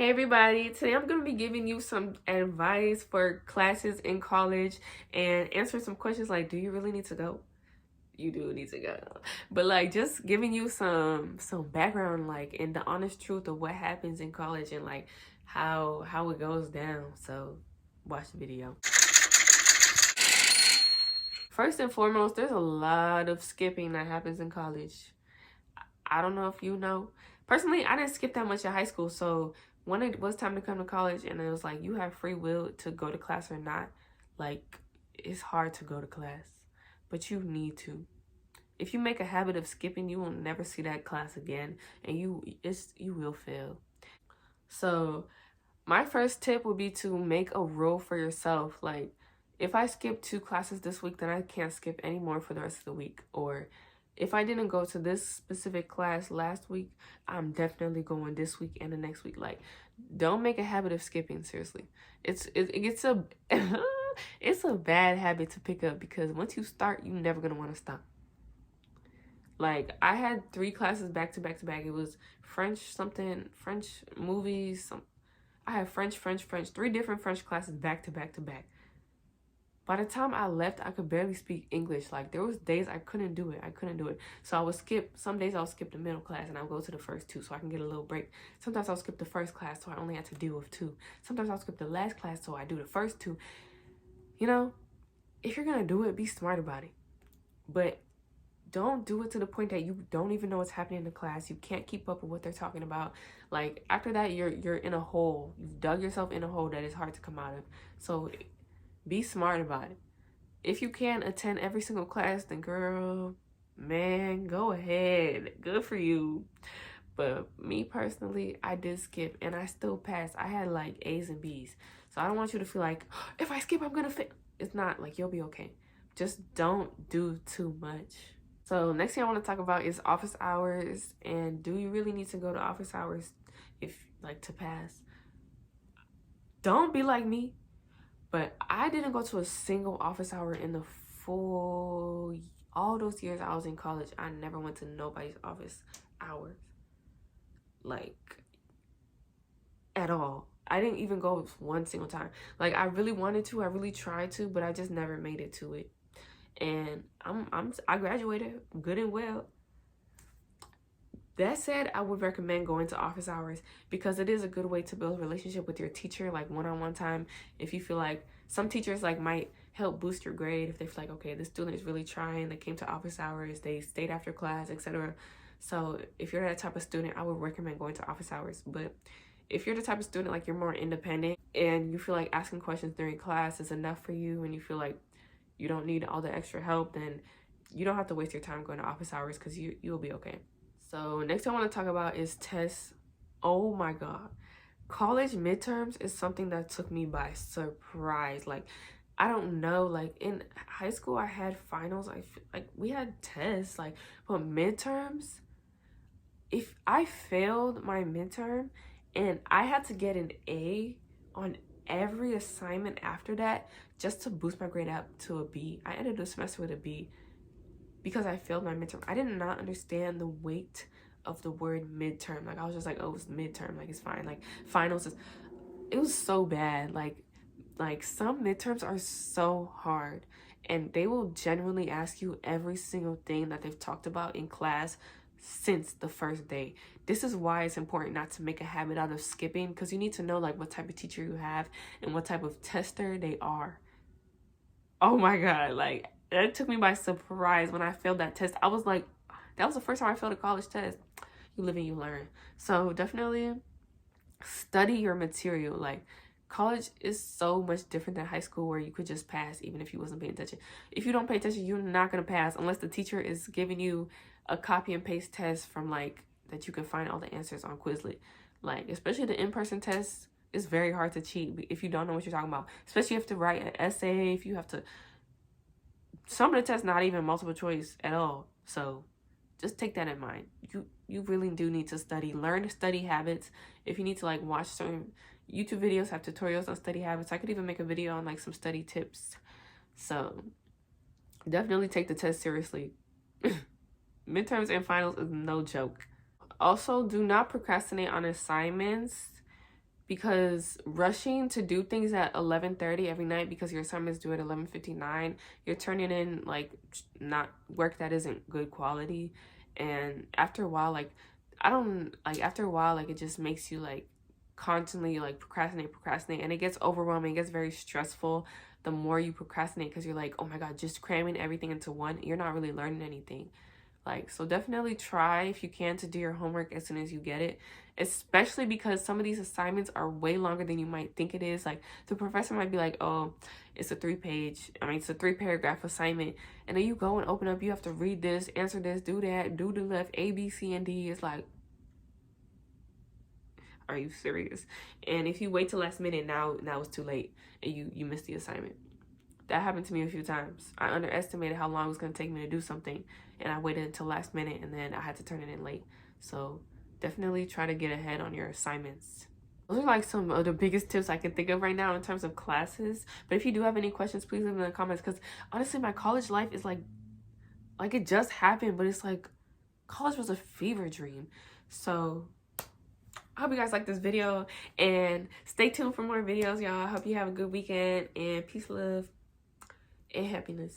Hey everybody, today I'm going to be giving you some advice for classes in college and answering some questions like, do you really need to go? You do need to go. But like just giving you some background like in the honest truth of what happens in college and like how it goes down. So watch the video. First and foremost, there's a lot of skipping that happens in college. I don't know if you know. Personally, I didn't skip that much in high school. So when it was time to come to college and it was like you have free will to go to class or not, like it's hard to go to class. But you need to. If you make a habit of skipping, you will never see that class again and you will fail. So my first tip would be to make a rule for yourself. Like if I skip 2 classes this week, then I can't skip any more for the rest of the week. Or if I didn't go to this specific class last week, I'm definitely going this week and the next week. Like, don't make a habit of skipping. Seriously, it gets a it's a bad habit to pick up because once you start, you're never gonna want to stop. Like I had 3 classes back to back to back. It was French something, French movies. I had French, 3 different French classes back to back to back. By the time I left, I could barely speak English. Like there was days I couldn't do it. So I would skip, some days I would skip the middle class and I would go to the first 2 so I can get a little break. Sometimes I'll skip the first class so I only had to deal with 2. Sometimes I'll skip the last class so I do the first 2. You know, if you're gonna do it, be smart about it. But don't do it to the point that you don't even know what's happening in the class. You can't keep up with what they're talking about. Like after that, you're in a hole. You've dug yourself in a hole that is hard to come out of. So be smart about it. If you can attend every single class, then girl, man, go ahead. Good for you. But me personally, I did skip and I still passed. I had like A's and B's. So I don't want you to feel like, if I skip, I'm gonna fail. It's not. Like, you'll be okay. Just don't do too much. So next thing I want to talk about is office hours. And do you really need to go to office hours if like to pass? Don't be like me. But I didn't go to a single office hour in the all those years I was in college. I never went to nobody's office hours. Like, at all. I didn't even go one single time. Like, I really wanted to. I really tried to, but I just never made it to it. And I graduated good and well. That said, I would recommend going to office hours because it is a good way to build a relationship with your teacher, like one-on-one time. If you feel like some teachers like might help boost your grade if they feel like, okay, this student is really trying, they came to office hours, they stayed after class, etc. So if you're that type of student, I would recommend going to office hours. But if you're the type of student like you're more independent and you feel like asking questions during class is enough for you and you feel like you don't need all the extra help, then you don't have to waste your time going to office hours because you'll be okay. So next I want to talk about is tests. Oh my God. College midterms is something that took me by surprise. Like, I don't know, like in high school I had finals. Like we had tests, like, but midterms, if I failed my midterm and I had to get an A on every assignment after that just to boost my grade up to a B. I ended the semester with a B because I failed my midterm. I did not understand the weight of the word midterm. Like I was just like, oh, it's midterm, like it's fine. Like finals is, it was so bad. Like some midterms are so hard and they will genuinely ask you every single thing that they've talked about in class since the first day. This is why it's important not to make a habit out of skipping, because you need to know like what type of teacher you have and what type of tester they are. Oh my God, like that took me by surprise when I failed that test. I was like, that was the first time I failed a college test. You live and you learn. So definitely study your material. Like college is so much different than high school where you could just pass even if you wasn't paying attention. If you don't pay attention, you're not going to pass unless the teacher is giving you a copy and paste test from like that you can find all the answers on Quizlet. Like especially the in-person tests, it's very hard to cheat if you don't know what you're talking about. Especially if you have to write an essay, if you have to, some of the tests not even multiple choice at all. So just take that in mind. You really do need to study. Learn study habits. If you need to like watch certain YouTube videos, have tutorials on study habits. I could even make a video on like some study tips. So definitely take the test seriously. Midterms and finals is no joke. Also, do not procrastinate on assignments. because rushing to do things at 11:30 every night because your assignments due at 11:59, you're turning in like not work that isn't good quality. And after a while, like I don't like after a while, like it just makes you like constantly like procrastinate, and it gets overwhelming. It gets very stressful the more you procrastinate because you're like, oh my god, just cramming everything into one, you're not really learning anything. Like, so definitely try if you can to do your homework as soon as you get it, especially because some of these assignments are way longer than you might think it is. Like, the professor might be like, oh, it's a 3-paragraph assignment. And then you go and open up, you have to read this, answer this, do that, do the left, A, B, C, and D. It's like, are you serious? And if you wait till last minute, now it's too late and you missed the assignment. That happened to me a few times. I underestimated how long it was going to take me to do something, and I waited until last minute, and then I had to turn it in late. So definitely try to get ahead on your assignments. Those are like some of the biggest tips I can think of right now in terms of classes. But if you do have any questions, please leave them in the comments, because honestly, my college life is like it just happened, but it's like college was a fever dream. So I hope you guys like this video, and stay tuned for more videos, y'all. I hope you have a good weekend, and peace, love, and happiness.